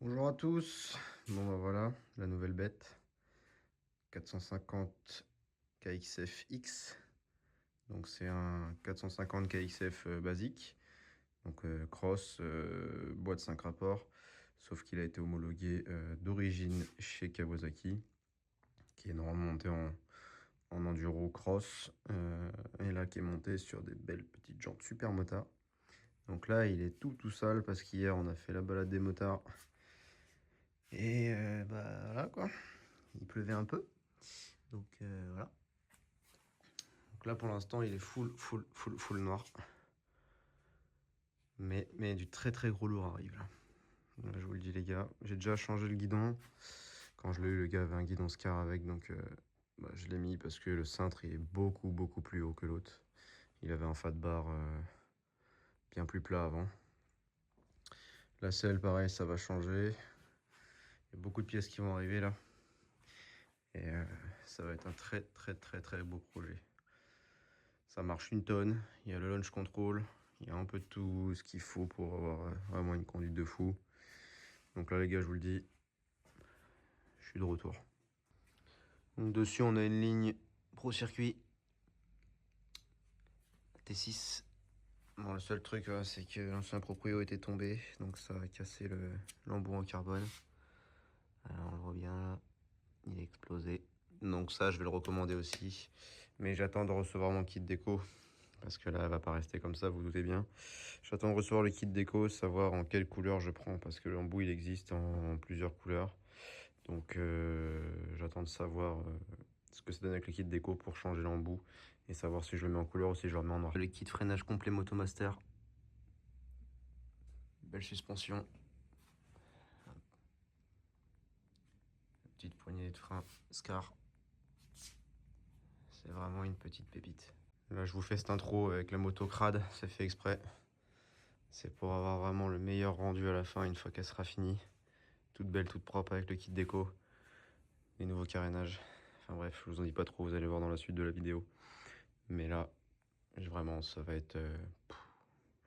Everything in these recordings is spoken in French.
Bonjour à tous. Bon bah voilà, la nouvelle bête. 450 KXF X. Donc c'est un 450 KXF basique. Donc cross, boîte 5 rapports. Sauf qu'il a été homologué d'origine chez Kawasaki. Qui est normalement monté en enduro cross. Et là qui est monté sur des belles petites jantes super motards. Donc là il est tout sale parce qu'hier on a fait la balade des motards. Et bah voilà quoi. Il pleuvait un peu. Donc voilà. Donc là pour l'instant il est full noir. Mais du très gros lourd arrive là. Là je vous le dis les gars. J'ai déjà changé le guidon. Quand je l'ai eu, le gars avait un guidon Scar avec, donc je l'ai mis parce que le cintre il est beaucoup plus haut que l'autre. Il avait un fat bar bien plus plat avant. La selle pareil, ça va changer. Il y a beaucoup de pièces qui vont arriver là. Et ça va être un très beau projet. Ça marche une tonne, il y a le launch control, il y a un peu de tout ce qu'il faut pour avoir vraiment une conduite de fou. Donc là les gars, je vous le dis, je suis de retour. Donc dessus on a une ligne Pro Circuit T6. Bon, le seul truc c'est que l'ancien proprio était tombé, donc ça a cassé l'embout en carbone. Alors on le voit bien là, il est explosé. Donc ça je vais le recommander aussi, mais j'attends de recevoir mon kit déco. Parce que là, elle va pas rester comme ça, vous doutez bien. J'attends de recevoir le kit déco, savoir en quelle couleur je prends, parce que l'embout, il existe en plusieurs couleurs. Donc, j'attends de savoir ce que ça donne avec le kit déco pour changer l'embout et savoir si je le mets en couleur ou si je le remets en noir. Le kit freinage complet Motomaster. Belle suspension. Petite poignée de frein Scar. C'est vraiment une petite pépite. Là, je vous fais cette intro avec la moto crade, c'est fait exprès. C'est pour avoir vraiment le meilleur rendu à la fin une fois qu'elle sera finie. Toute belle, toute propre avec le kit déco. Les nouveaux carénages. Enfin bref, je vous en dis pas trop, vous allez voir dans la suite de la vidéo. Mais là, vraiment, ça va être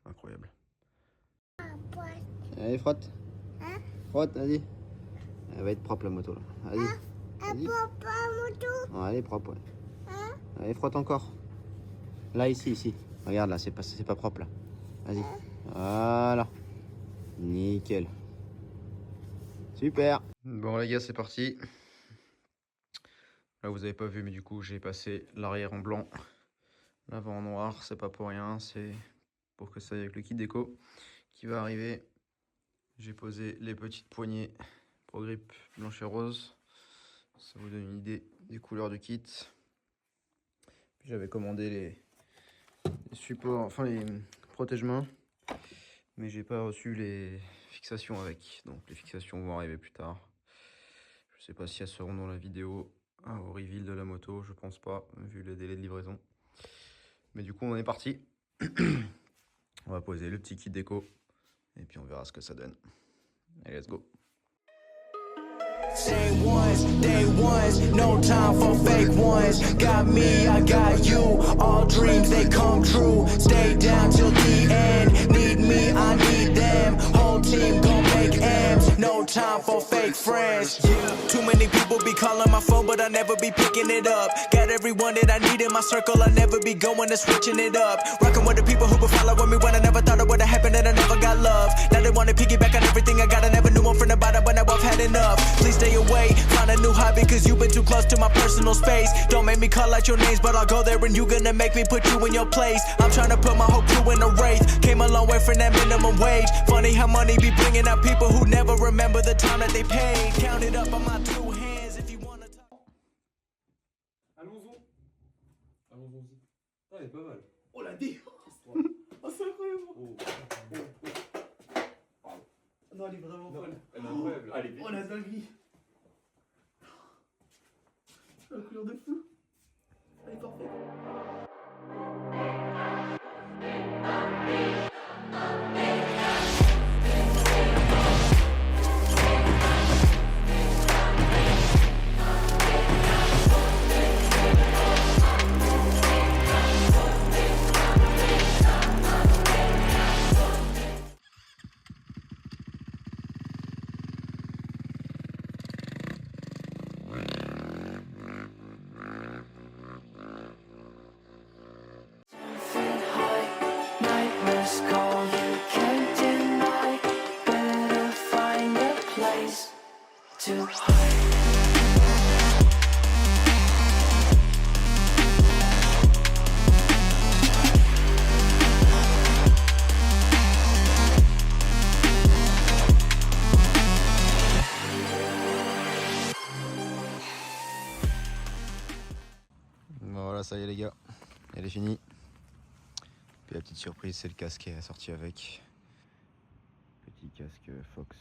incroyable. Allez, frotte. Hein? Frotte, vas-y. Elle va être propre la moto là. Vas-y. Elle est propre la moto? Ouais, elle est propre, ouais. Hein? Allez, frotte encore. Là, ici. Regarde là, c'est pas propre là. Vas-y. Voilà. Nickel. Super. Bon les gars, c'est parti. Là vous avez pas vu, mais du coup j'ai passé l'arrière en blanc, l'avant en noir. C'est pas pour rien, c'est pour que ça aille avec le kit déco qui va arriver. J'ai posé les petites poignées Pro Grip blanche et rose. Ça vous donne une idée des couleurs du kit. Puis j'avais commandé les supports, enfin les protège-mains, mais j'ai pas reçu les fixations avec. Donc les fixations vont arriver plus tard. Je sais pas si elles seront dans la vidéo au reveal de la moto, je pense pas, vu les délais de livraison. Mais du coup, on est parti. On va poser le petit kit déco et puis on verra ce que ça donne. Allez, let's go. Day ones, no time for fake ones. Got me, I got you. All dreams they come true. Stay down till the end. Need me, I need them. Whole team gon' make M's. No time for fake friends. Too many people be calling my phone, but I never be picking it up. Got everyone that I need in my circle. I never be going and switching it up. Rocking with the people who been following me when I never thought it would've happened and I never got love. Now they wanna piggyback on everything I got. I never knew I'm from the bottom, but now I've had enough. Please stay away, find a new hobby, cause you've been too close to my personal space. Don't make me call out your names, but I'll go there and you gonna make me put you in your place. I'm trying to put my whole crew in a wraith. Came a long way from that minimum wage. Funny how money be bringing out people who never remember the time that they paid. Count it up on my two hands if you wanna talk. Allons-y. Ah, elle est pas mal. Oh la défense. Oh c'est incroyable. Non elle est vraiment folle. Elle est incroyable. Allez, oh la dinguerie. La couleur de fou. Elle est parfaite. too high. Bon, voilà, ça y est les gars, elle est finie. Puis la petite surprise, c'est le casque qui est sorti avec. Petit casque Fox.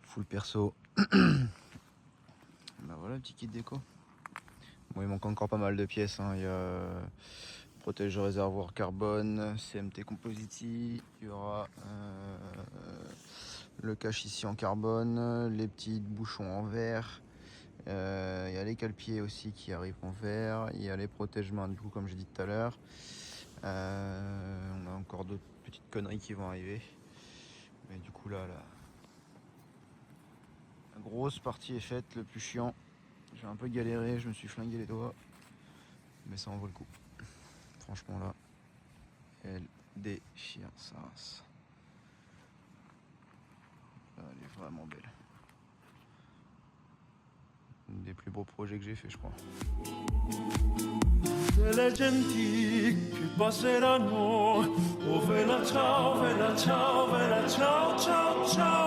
Full perso. Bah voilà le petit kit déco. Bon, il manque encore pas mal de pièces, hein. Il y a protège de réservoir carbone, CMT Compositi, il y aura le cache ici en carbone, les petits bouchons en verre, il y a les cale-pieds aussi qui arrivent en verre, il y a les protège-mains du coup comme j'ai dit tout à l'heure. On a encore d'autres petites conneries qui vont arriver. Mais du coup là, la grosse partie est faite, le plus chiant. J'ai un peu galéré, je me suis flingué les doigts. Mais ça en vaut le coup. Franchement là, elle déchire sa race. Là, elle est vraiment belle. Un des plus beaux projets que j'ai fait je crois. Le genti che passeranno, oh vela ciao, ciao, ciao, ciao.